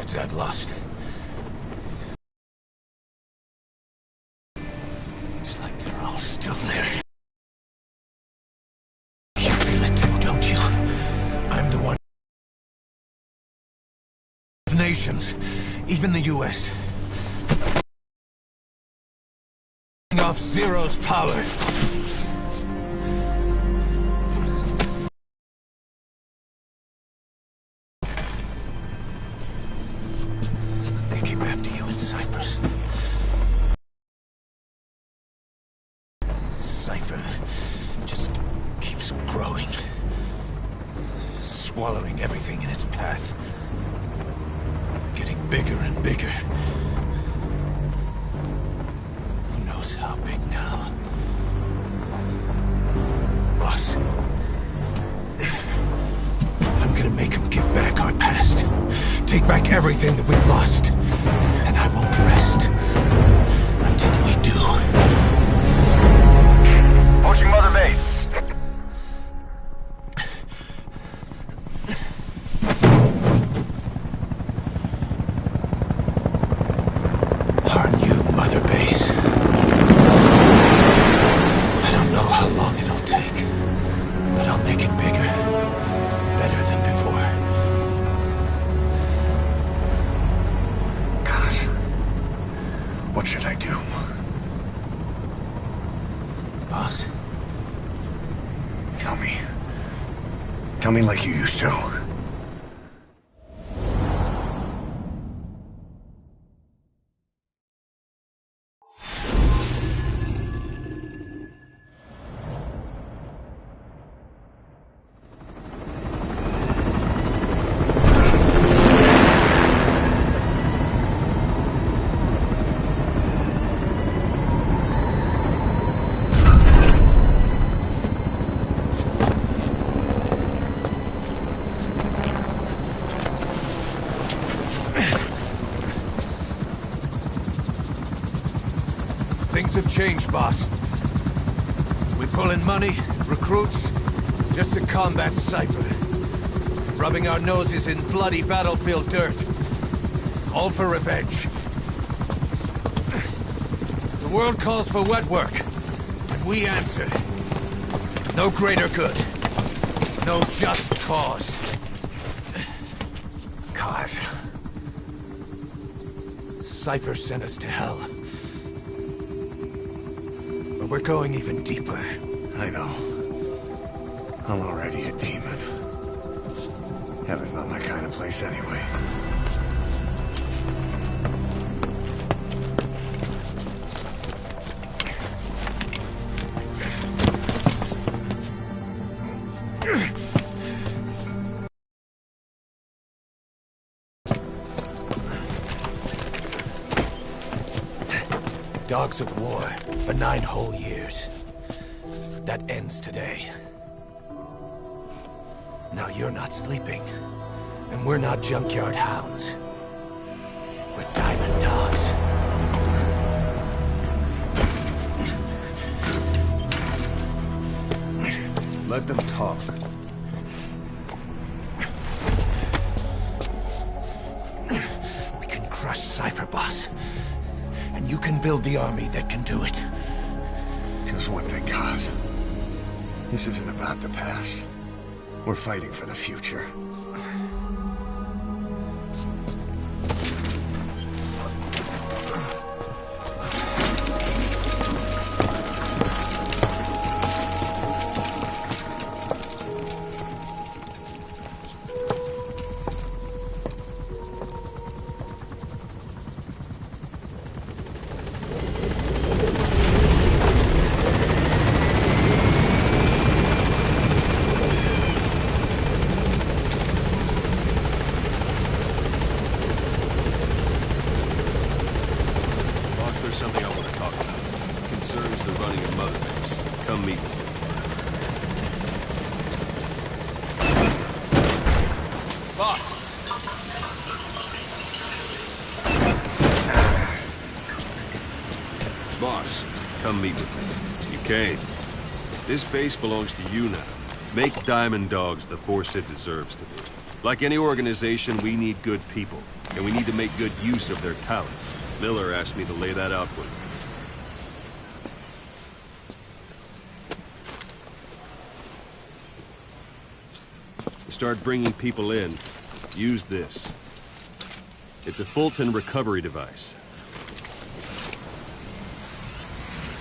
nodes I've lost. It's like they're all still there. You feel it too, don't you? I'm the one of nations, even the US. Off Zero's power. They came after you in Cyprus. Cypher just keeps growing, swallowing everything in its path, getting bigger and bigger. Who knows how big now? Boss, I'm gonna make him give back our past. Take back everything that we've lost. And I won't rest until we do. Pushing Mother Base. Our new Mother Base. I don't know how long it'll take, but I'll make it bigger, better than before. What should I do? Boss? Tell me. Tell me like you used to. Things have changed, boss. We pull in money, recruits, just to combat Cypher. Rubbing our noses in bloody battlefield dirt. All for revenge. The world calls for wet work, and we answer. No greater good. No just cause. Cause? Cypher sent us to hell. But we're going even deeper. I know. I'm already a demon. Heaven's not my kind of place anyway. Dogs of war for 9 whole years. That ends today. Now you're not sleeping, and we're not junkyard hounds. We're diamond dogs. Let them talk. We can crush Cypher, boss. And you can build the army that can do it. Just one thing, Kaz. This isn't about the past. We're fighting for the future. There's something I want to talk about. It concerns the running of Mother Base. Come meet me. Boss! Boss, come meet with me. You came. This base belongs to you now. Make Diamond Dogs the force it deserves to be. Like any organization, we need good people, and we need to make good use of their talents. Miller asked me to lay that out for you. To start bringing people in, use this. It's a Fulton recovery device.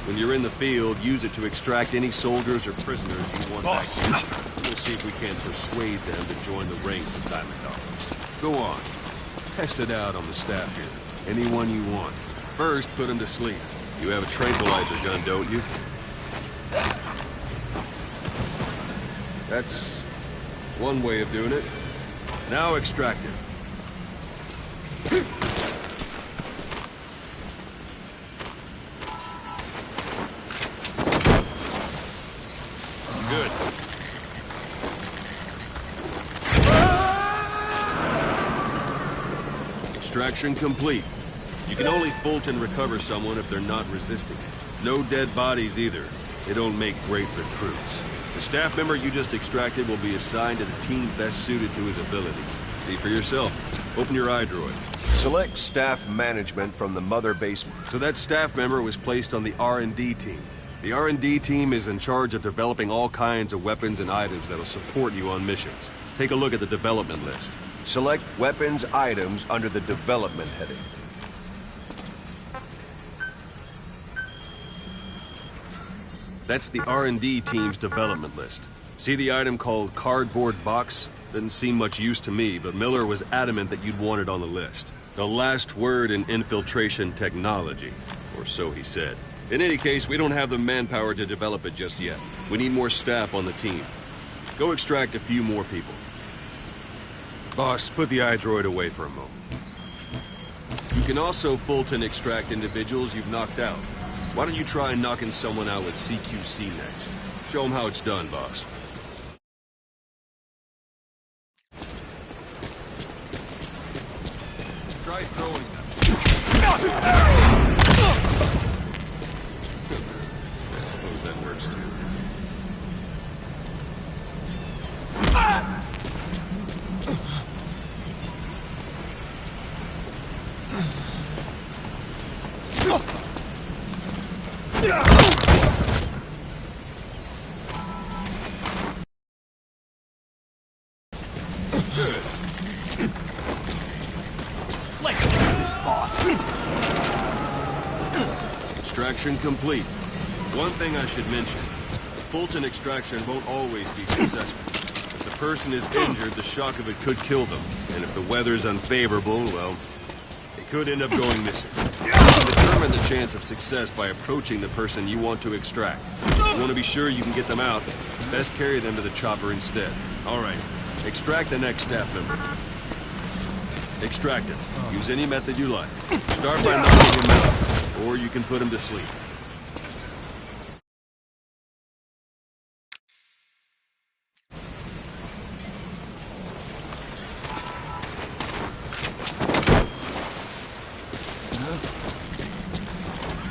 When you're in the field, use it to extract any soldiers or prisoners you want back. We'll see if we can persuade them to join the ranks of Diamond Dollars. Go on. Test it out on the staff here. Anyone you want. First, put them to sleep. You have a tranquilizer gun, don't you? That's one way of doing it. Now extract it. Good. Extraction complete. You can only Fulton recover someone if they're not resisting it. No dead bodies either. They don't make great recruits. The staff member you just extracted will be assigned to the team best suited to his abilities. See for yourself. Open your iDroid. Select staff management from the mother base. So that staff member was placed on the R&D team. The R&D team is in charge of developing all kinds of weapons and items that'll support you on missions. Take a look at the development list. Select weapons items under the development heading. That's the R&D team's development list. See the item called cardboard box? Didn't seem much use to me, but Miller was adamant that you'd want it on the list. The last word in infiltration technology, or so he said. In any case, we don't have the manpower to develop it just yet. We need more staff on the team. Go extract a few more people. Boss, put the iDroid away for a moment. You can also Fulton extract individuals you've knocked out. Why don't you try knocking someone out with CQC next? Show them how it's done, boss. Try throwing them. I suppose that works too. Good. Let's do this, boss. Extraction complete. One thing I should mention. Fulton extraction won't always be successful. If the person is injured, the shock of it could kill them. And if the weather's unfavorable, well, they could end up going missing. You can determine the chance of success by approaching the person you want to extract. If you want to be sure you can get them out, best carry them to the chopper instead. All right. Extract the next staff member. Extract him. Use any method you like. Start by knocking him out, or you can put him to sleep.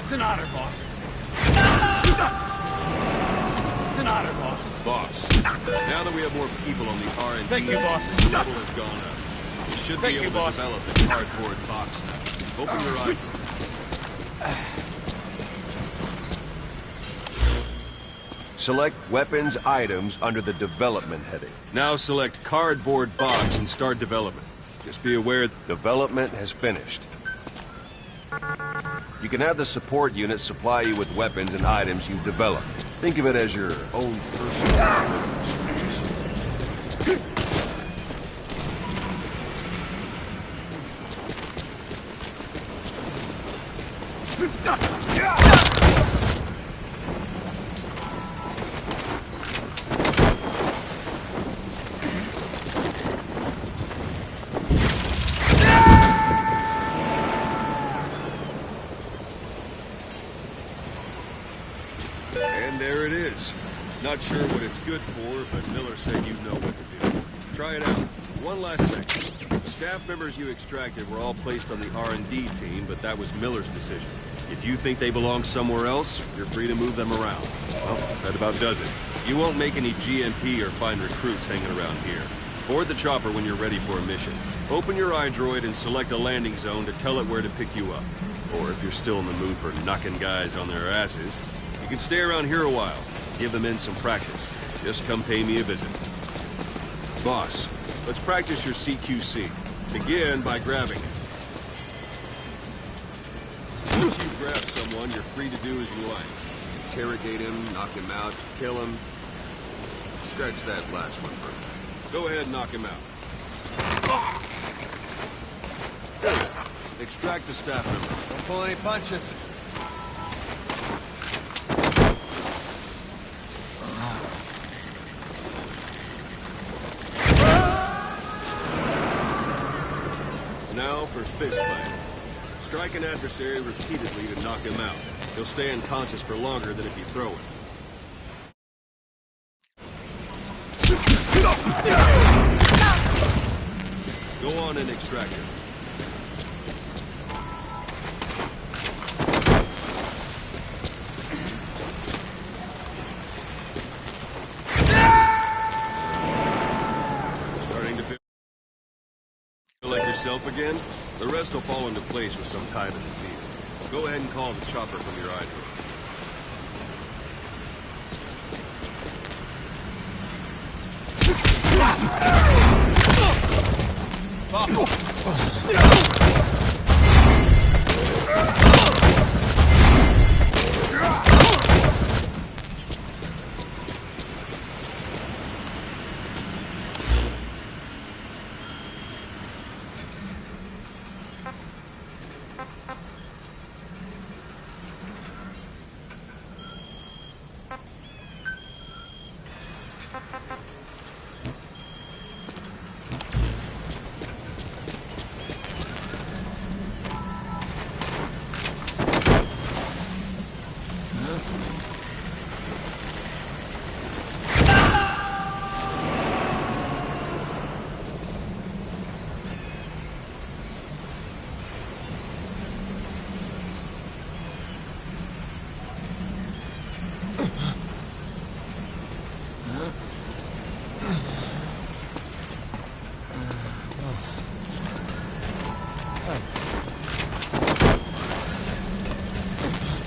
It's an honor, boss. It's an honor, boss. Boss, now that we have more people on the R&D, Thank you, boss. the level has gone up. We should Thank be you, able boss. to develop a cardboard box now. Open your eyes. Select weapons items under the development heading. Now select cardboard box and start development. Just be aware development has finished. You can have the support unit supply you with weapons and items you've developed. Think of it as your own personal... And there it is. Not sure what it's good for, but Miller said you know what to do. Try it out. One last thing. The staff members you extracted were all placed on the R&D team, but that was Miller's decision. If you think they belong somewhere else, you're free to move them around. Well, that about does it. You won't make any GMP or find recruits hanging around here. Board the chopper when you're ready for a mission. Open your iDroid and select a landing zone to tell it where to pick you up. Or if you're still in the mood for knocking guys on their asses, you can stay around here a while. Give the men some practice. Just come pay me a visit. Boss, let's practice your CQC. Begin by grabbing it. Once you grab someone, you're free to do as you like. Interrogate him, knock him out, kill him. Scratch that last one for me. Go ahead and knock him out. Good. Extract the staff member. Don't pull any punches. Now for fist fight. Strike an adversary repeatedly to knock him out. He'll stay unconscious for longer than if you throw it. Go on and extract him. Starting to feel like yourself again? The rest will fall into place with some time in the field. Go ahead and call the chopper from your iDroid.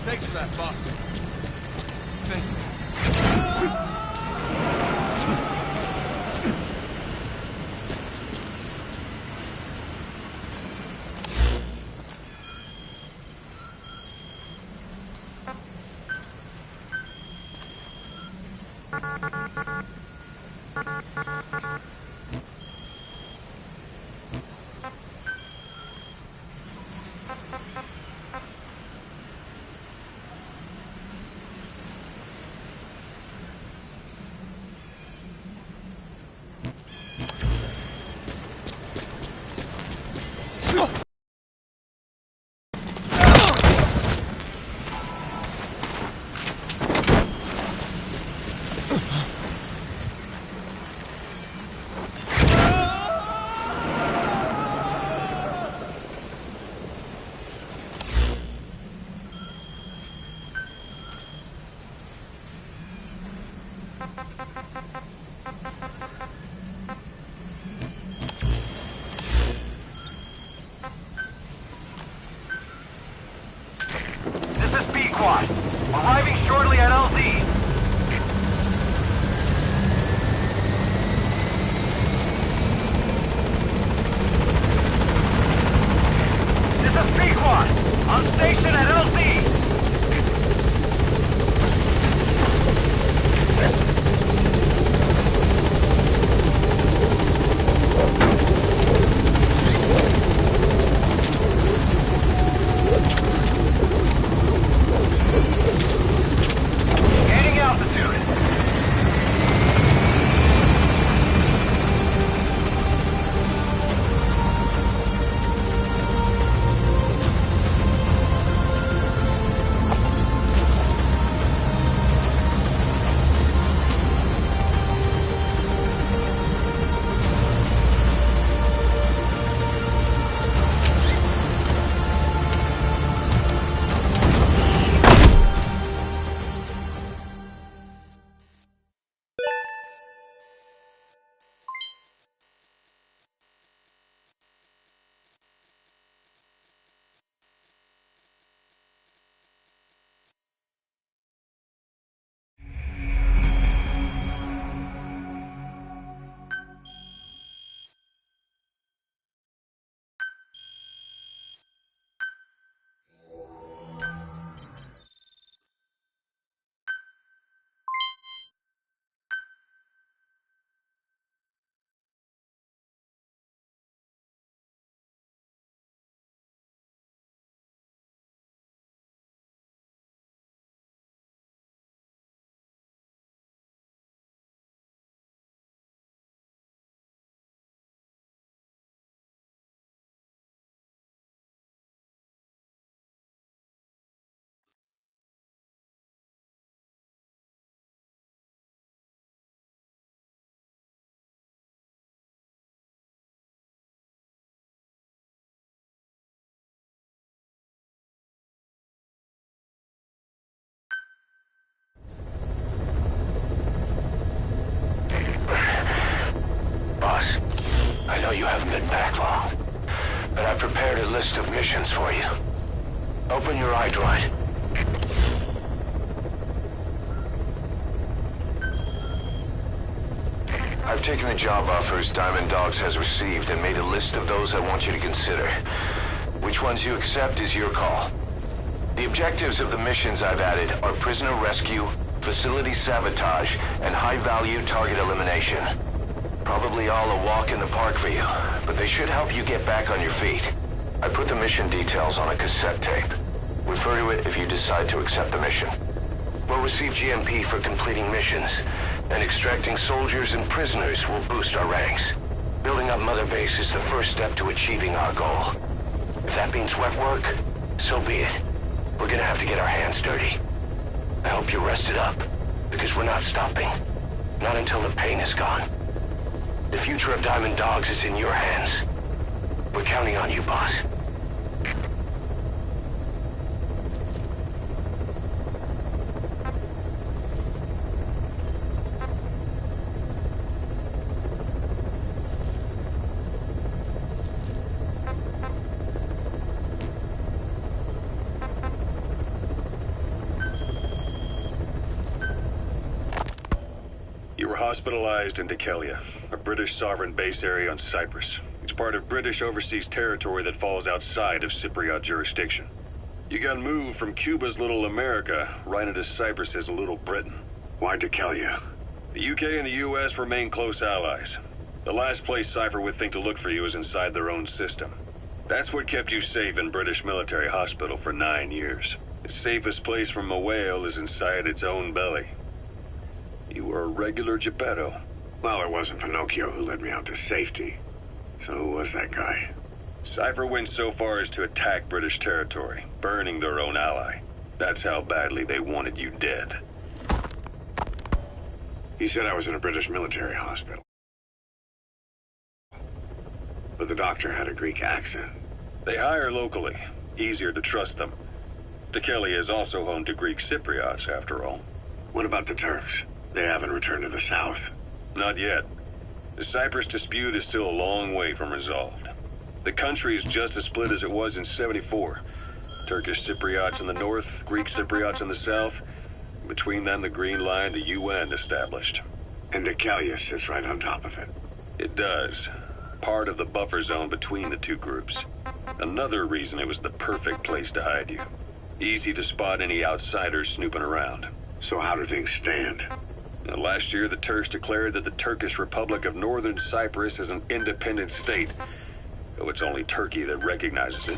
Thanks for that, boss. Thank you. but I prepared a list of missions for you. Open your iDroid. I've taken the job offers Diamond Dogs has received and made a list of those I want you to consider. Which ones you accept is your call. The objectives of the missions I've added are prisoner rescue, facility sabotage, and high-value target elimination. Probably all a walk in the park for you, but they should help you get back on your feet. I put the mission details on a cassette tape. Refer to it if you decide to accept the mission. We'll receive GMP for completing missions, and extracting soldiers and prisoners will boost our ranks. Building up Mother Base is the first step to achieving our goal. If that means wet work, so be it. We're gonna have to get our hands dirty. I hope you're rested up, because we're not stopping. Not until the pain is gone. The future of Diamond Dogs is in your hands. We're counting on you, boss. Hospitalized in Dekelia, a British sovereign base area on Cyprus. It's part of British overseas territory that falls outside of Cypriot jurisdiction. You got moved from Cuba's Little America right into Cyprus's Little Britain. Why Dekelia? The UK and the US remain close allies. The last place Cypher would think to look for you is inside their own system. That's what kept you safe in British military hospital for 9 years. The safest place from a whale is inside its own belly. You were a regular Geppetto. Well, it wasn't Pinocchio who led me out to safety. So who was that guy? Cypher went so far as to attack British territory, burning their own ally. That's how badly they wanted you dead. He said I was in a British military hospital. But the doctor had a Greek accent. They hire locally. Easier to trust them. Dekelia is also home to Greek Cypriots, after all. What about the Turks? They haven't returned to the south. Not yet. The Cyprus dispute is still a long way from resolved. The country is just as split as it was in '74. Turkish Cypriots in the north, Greek Cypriots in the south. Between them, the Green Line, the UN established. And Dekelia sits right on top of it. It does. Part of the buffer zone between the two groups. Another reason it was the perfect place to hide you. Easy to spot any outsiders snooping around. So how do things stand? Last year, the Turks declared that the Turkish Republic of Northern Cyprus is an independent state, though it's only Turkey that recognizes it.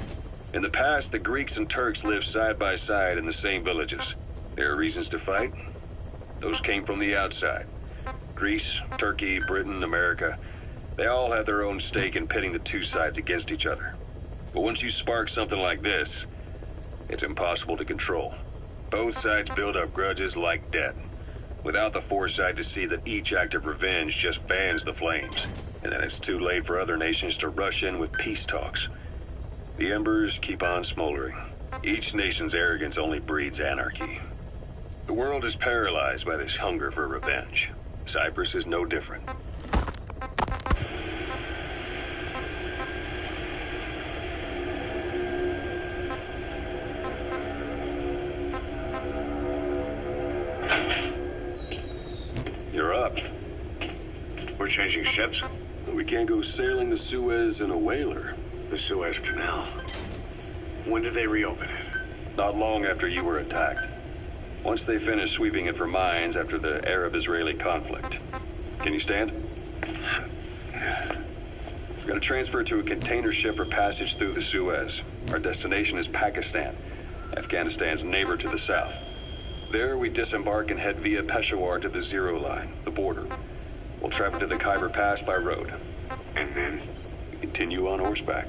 In the past, the Greeks and Turks lived side by side in the same villages. There are reasons to fight. Those came from the outside. Greece, Turkey, Britain, America, they all had their own stake in pitting the two sides against each other. But once you spark something like this, it's impossible to control. Both sides build up grudges like debt, without the foresight to see that each act of revenge just fans the flames, and then it's too late for other nations to rush in with peace talks. The embers keep on smoldering. Each nation's arrogance only breeds anarchy. The world is paralyzed by this hunger for revenge. Cyprus is no different. You're up. We're changing ships? We can't go sailing the Suez in a whaler. The Suez Canal. When did they reopen it? Not long after you were attacked. Once they finished sweeping it for mines after the Arab-Israeli conflict. Can you stand? We're going to transfer to a container ship for passage through the Suez. Our destination is Pakistan, Afghanistan's neighbor to the south. There, we disembark and head via Peshawar to the Zero Line, the border. We'll travel to the Khyber Pass by road. And then? We continue on horseback.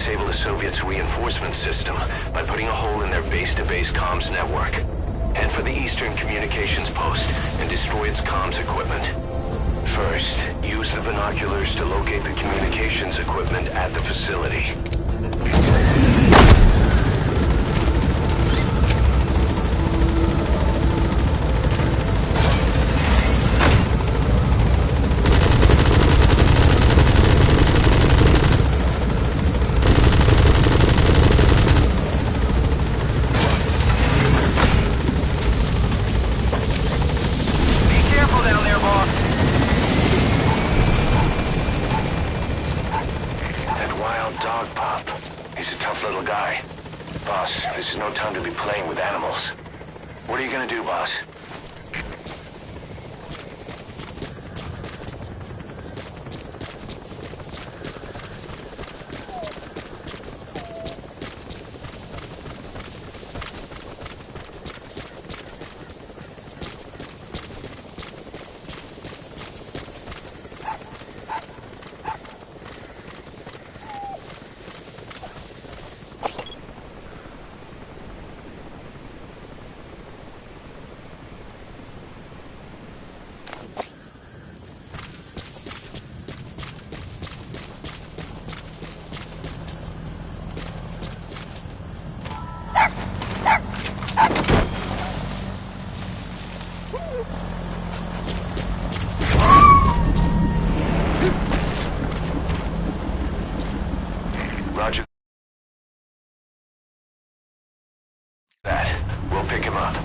disable the Soviets' reinforcement system by putting a hole in their base-to-base comms network. Head for the Eastern Communications Post and destroy its comms equipment. First, use the binoculars to locate the communications equipment at the facility. This is no time to be playing with animals. What are you gonna do, boss? Roger that. We'll pick him up.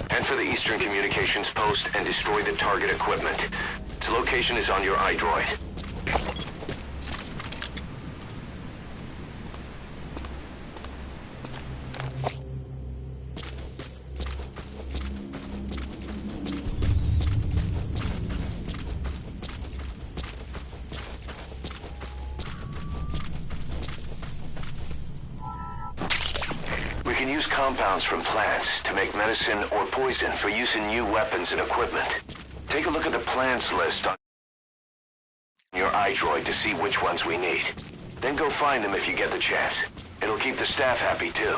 Head for the Eastern Communications Post and destroy the target equipment. Its location is on your iDroid. We can use compounds from plants to make medicine or poison for use in new weapons and equipment. Take a look at the plants list on your iDroid to see which ones we need. Then go find them if you get the chance. It'll keep the staff happy too.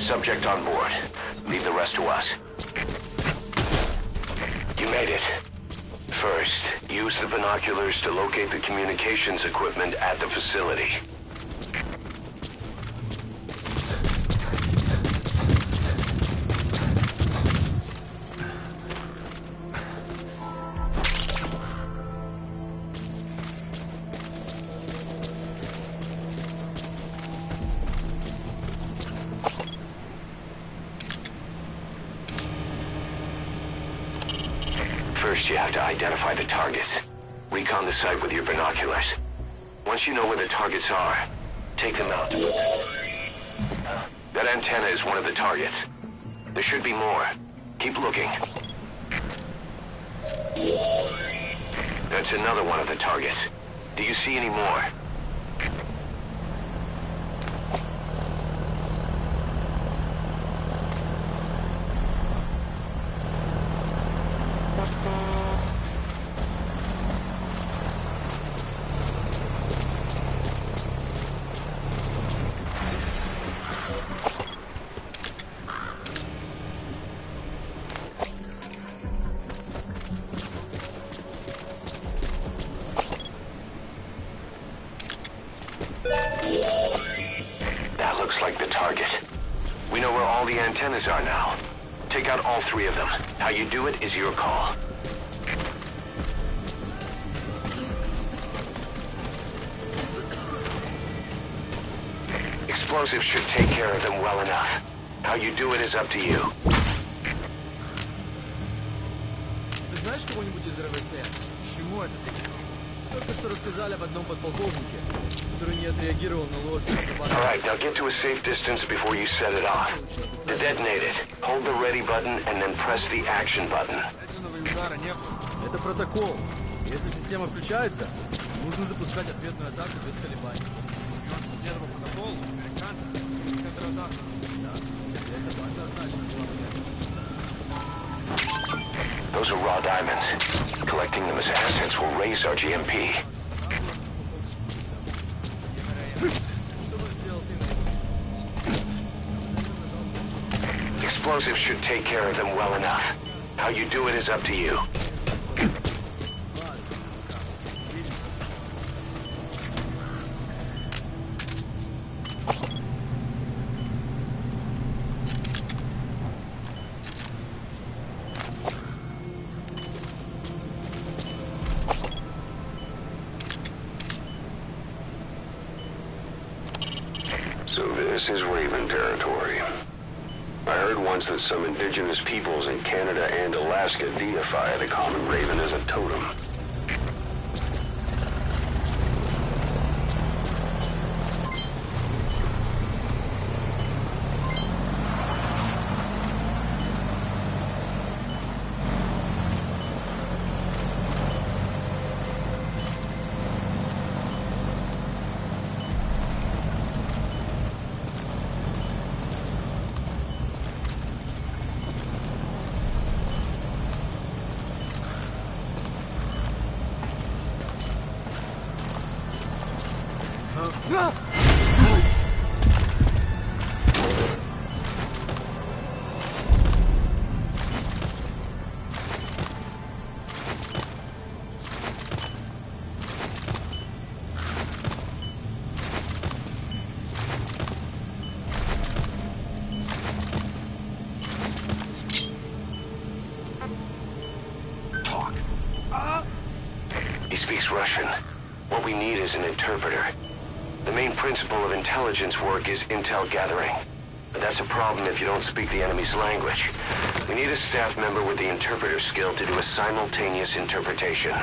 Subject on board. Leave the rest to us. You made it. First, use the binoculars to locate the communications equipment at the facility. First, you have to identify the targets. Recon the site with your binoculars. Once you know where the targets are, take them out. That antenna is one of the targets. There should be more. Keep looking. That's another one of the targets. Do you see any more? That looks like the target. We know where all the antennas are now. Take out all three of them. How you do it is your call. Explosives should take care of them well enough. How you do it is up to you. Ты знаешь кого-нибудь из РВС? Чему это ты? Только что рассказали об одном подполковнике, который не отреагировал на ложь. All right, now get to a safe distance before you set it off. To detonate it, hold the ready button and then press the action button. Ядерного удара не было. Это протокол. Если система включается, нужно запускать ответную атаку без колебаний. Если он следовал протоколу, американцы контратаку. Да, это однозначно была бы. Those are raw diamonds. Collecting them as assets will raise our GMP. Explosives should take care of them well enough. How you do it is up to you. So this is Raven territory. I heard once that some indigenous peoples in Canada and Alaska deify the common raven as a totem. He speaks Russian. What we need is an interpreter. The main principle of intelligence work is intel gathering. But that's a problem if you don't speak the enemy's language. We need a staff member with the interpreter skill to do a simultaneous interpretation.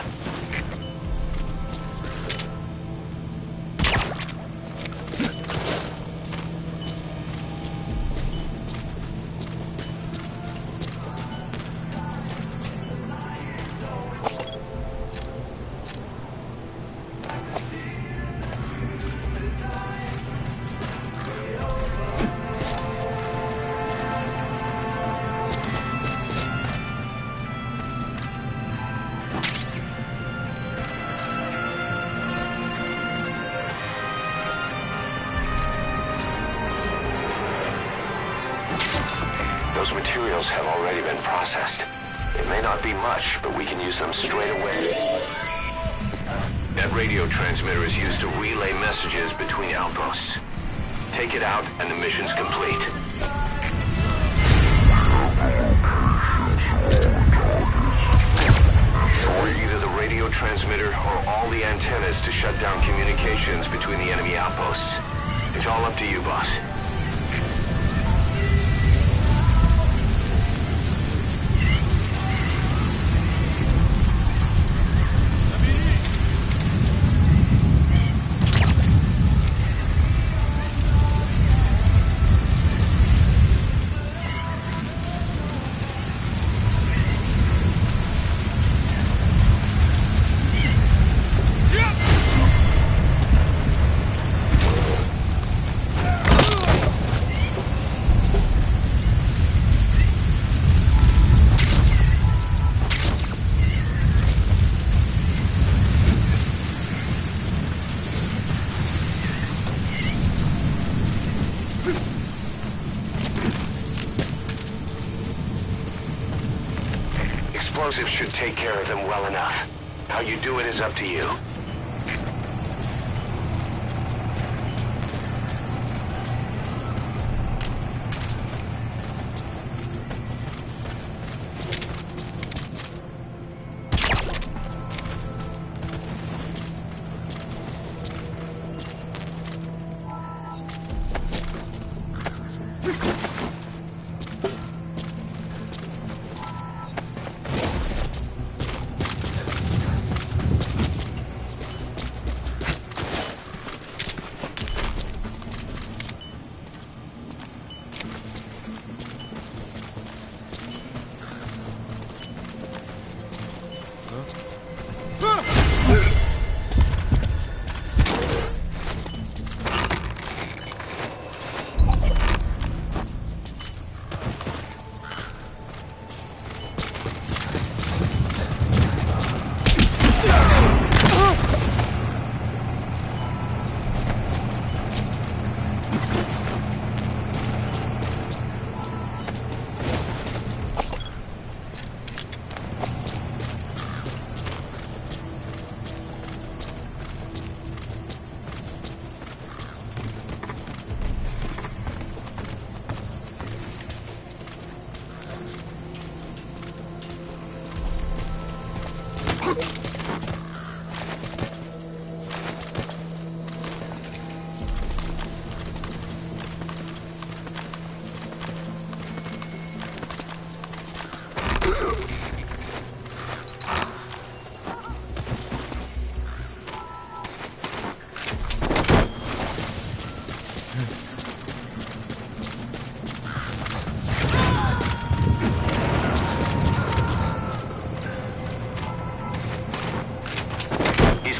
those materials have already been processed. It may not be much, but we can use them straight away. That radio transmitter is used to relay messages between outposts. Take it out, and the mission's complete. Or either the radio transmitter or all the antennas to shut down communications between the enemy outposts. It's all up to you, boss. Explosives should take care of them well enough. How you do it is up to you.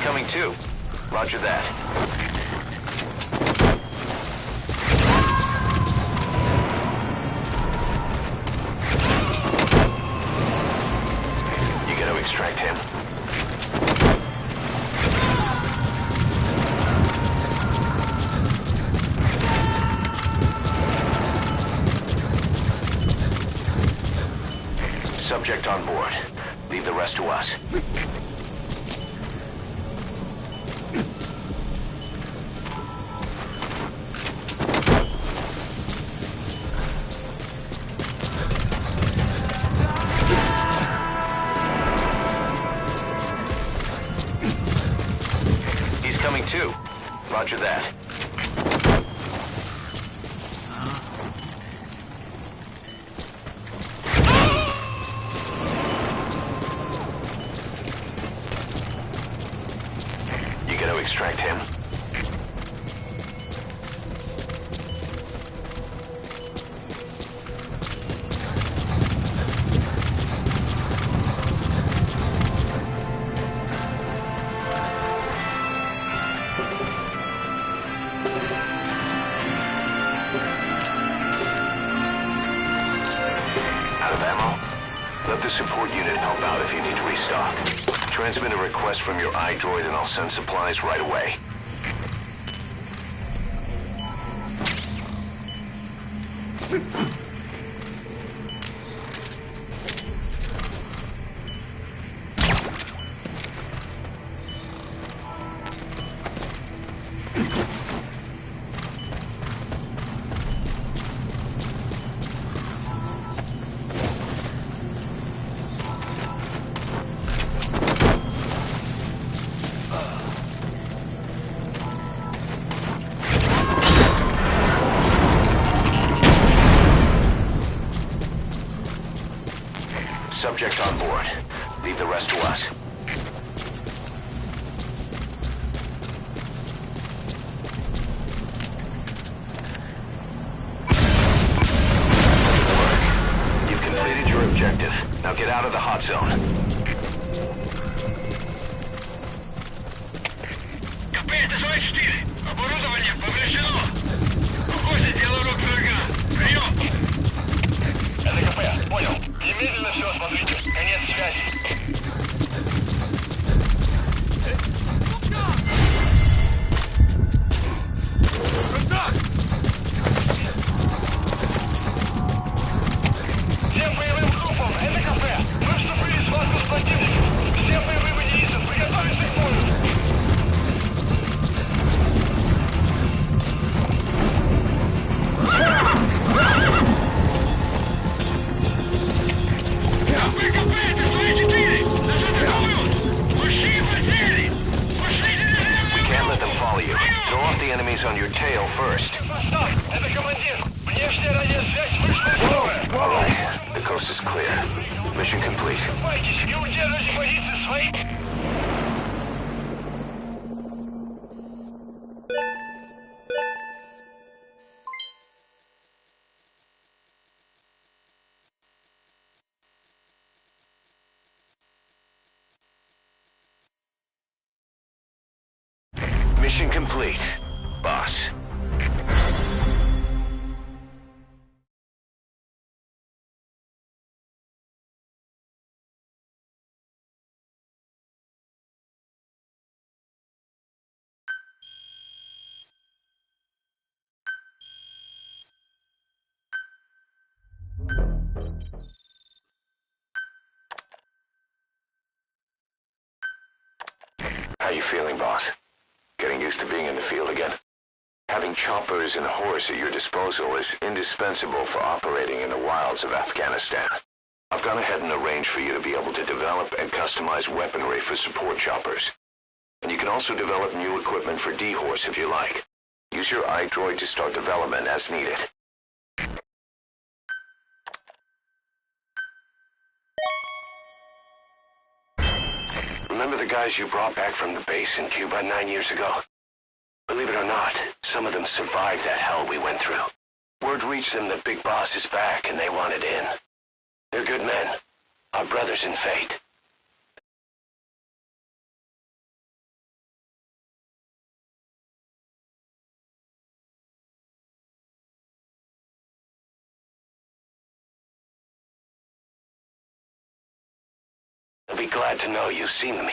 Coming too. Roger that. You gotta extract him. Subject on board. Leave the rest to us. Coming too. Roger that. You gotta extract him. Let the support unit help out if you need to restock. Transmit a request from your iDroid and I'll send supplies right away. subject on board. Leave the rest to us. You've completed your objective. Now get out of the hot zone. КП-4. Оборудование повреждено. Похоже, дело рук врага. Прием. Это КП. Понял. Немедленно все осмотрите. Конец связи. Всем боевым группам. Это КП. Мы вступили в схватку с противником. Все боевые единицы приготовиться к бою. On your tail first. Это командир. Внешняя радиосвязь вышла из строя. All right. The coast is clear. Mission complete. Сдавайтесь и удерживайте позиции свои. Mission complete, boss. How you feeling, boss? Getting used to being in the field again? Having choppers and horse at your disposal is indispensable for operating in the wilds of Afghanistan. I've gone ahead and arranged for you to be able to develop and customize weaponry for support choppers. And you can also develop new equipment for D-Horse if you like. Use your iDroid to start development as needed. Remember the guys you brought back from the base in Cuba 9 years ago? Believe it or not, some of them survived that hell we went through. Word reached them that Big Boss is back and they wanted in. They're good men. Our brothers in fate. They'll be glad to know you've seen them.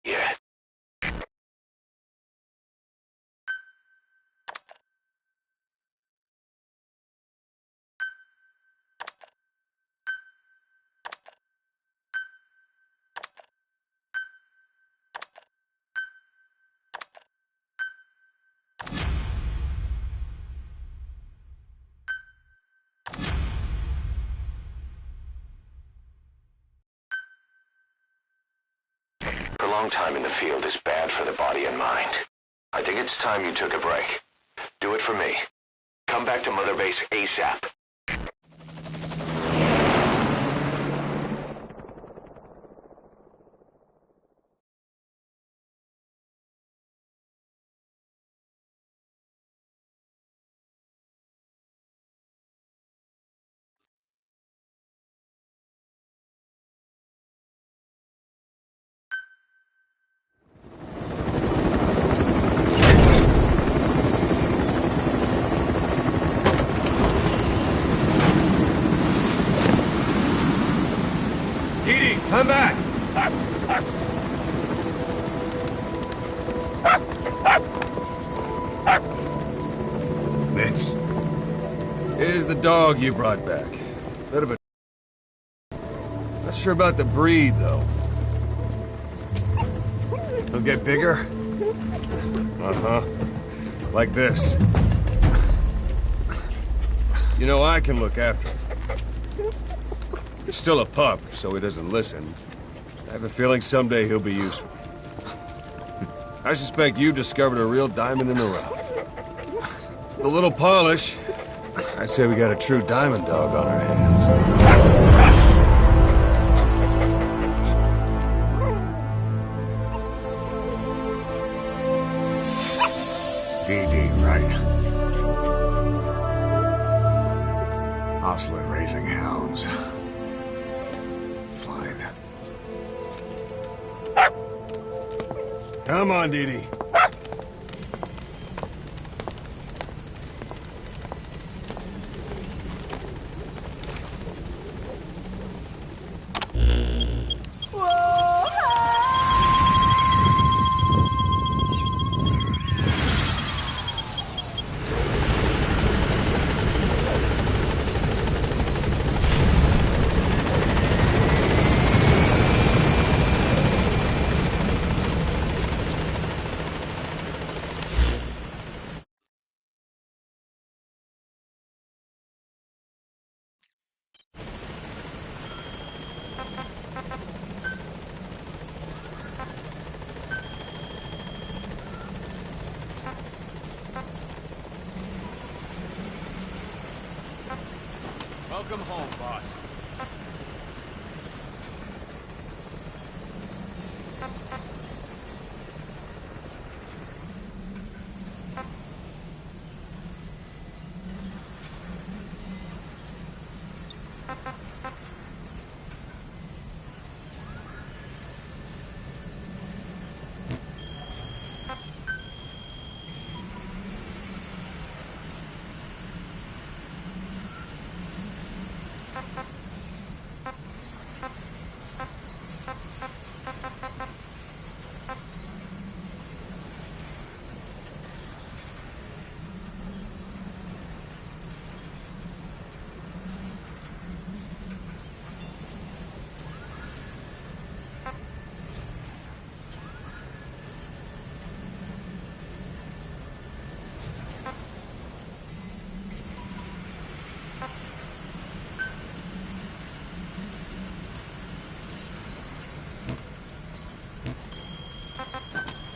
Yeah. A long time in the field is bad for the body and mind. I think it's time you took a break. Do it for me. Come back to Mother Base ASAP. Come back! the dog you brought back. Bit of a... Not sure about the breed, though. He'll get bigger? Uh-huh. Like this. You know, I can look after him. He's still a pup, so he doesn't listen. I have a feeling someday he'll be useful. I suspect you discovered a real diamond in the rough. With a little polish, I'd say we got a true diamond dog on our hands. DD, right? Hostile at raising hounds. Fine. Come on, Dee Dee. Welcome home, boss.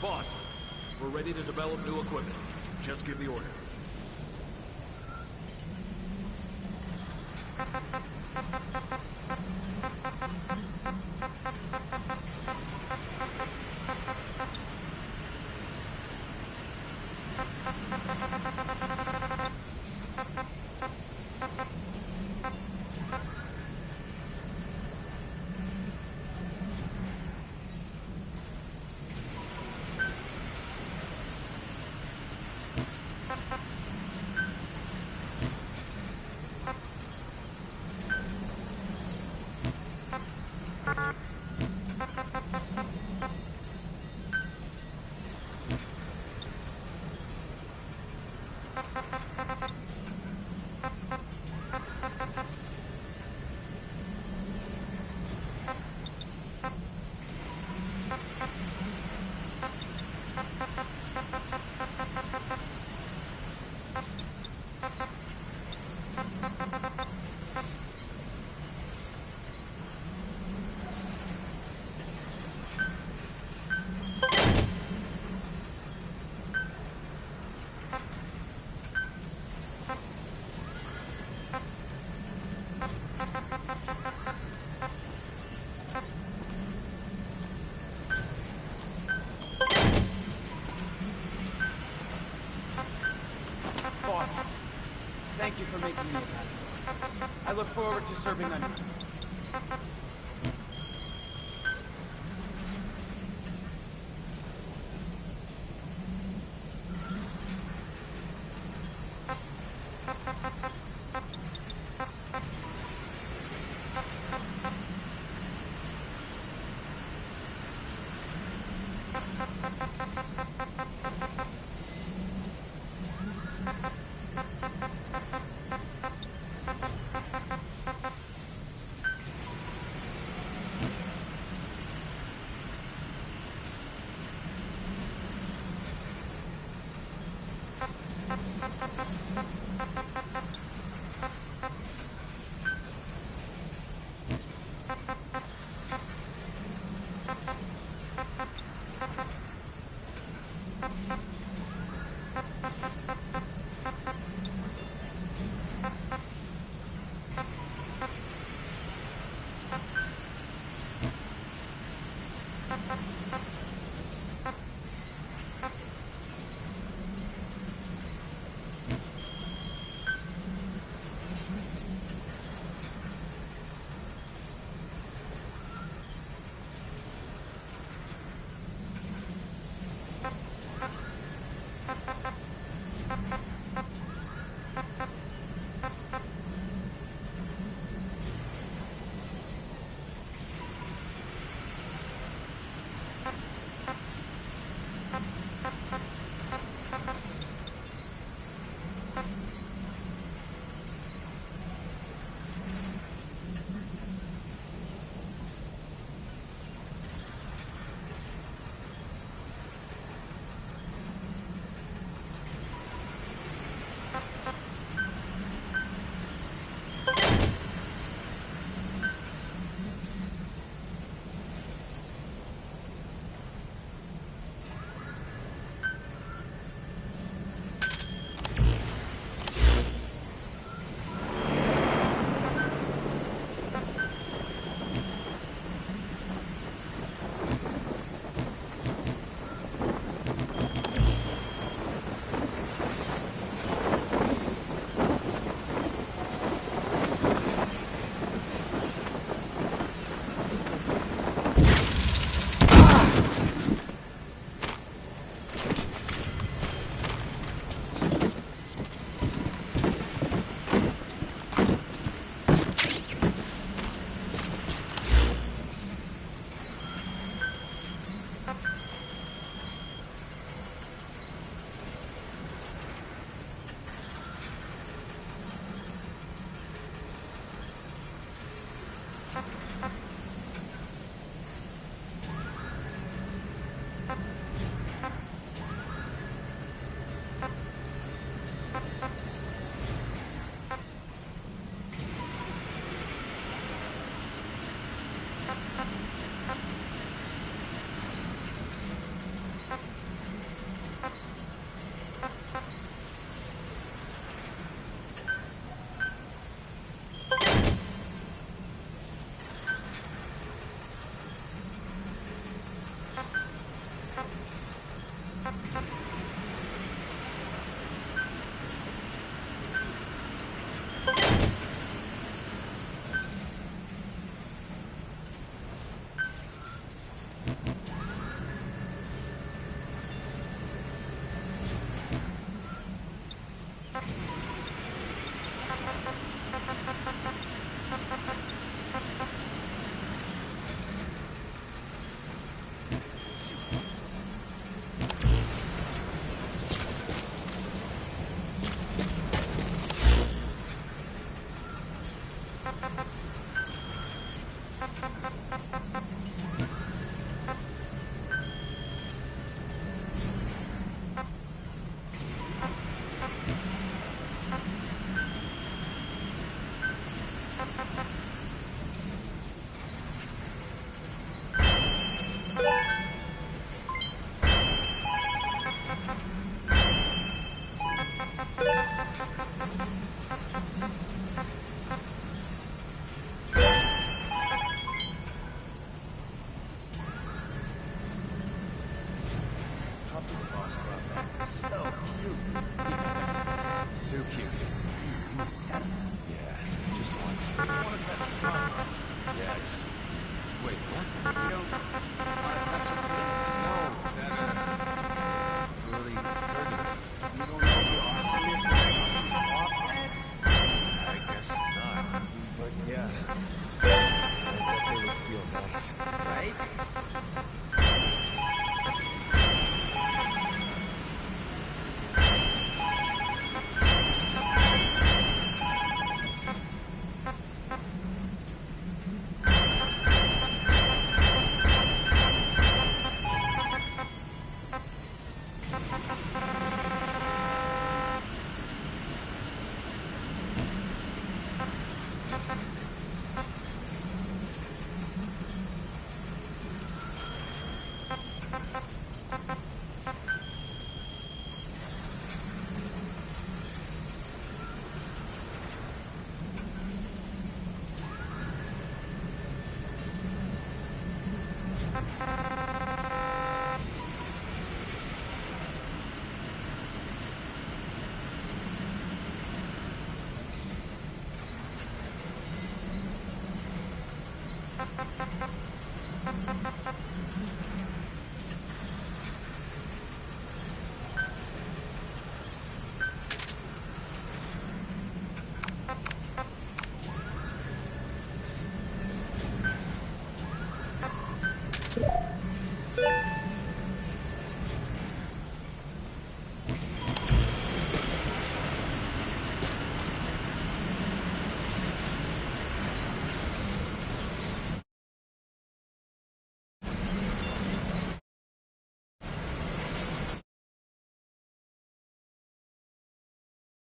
Boss, we're ready to develop new equipment. Just give the order. Boss, thank you for making me a captain. I look forward to serving under you. Thank you.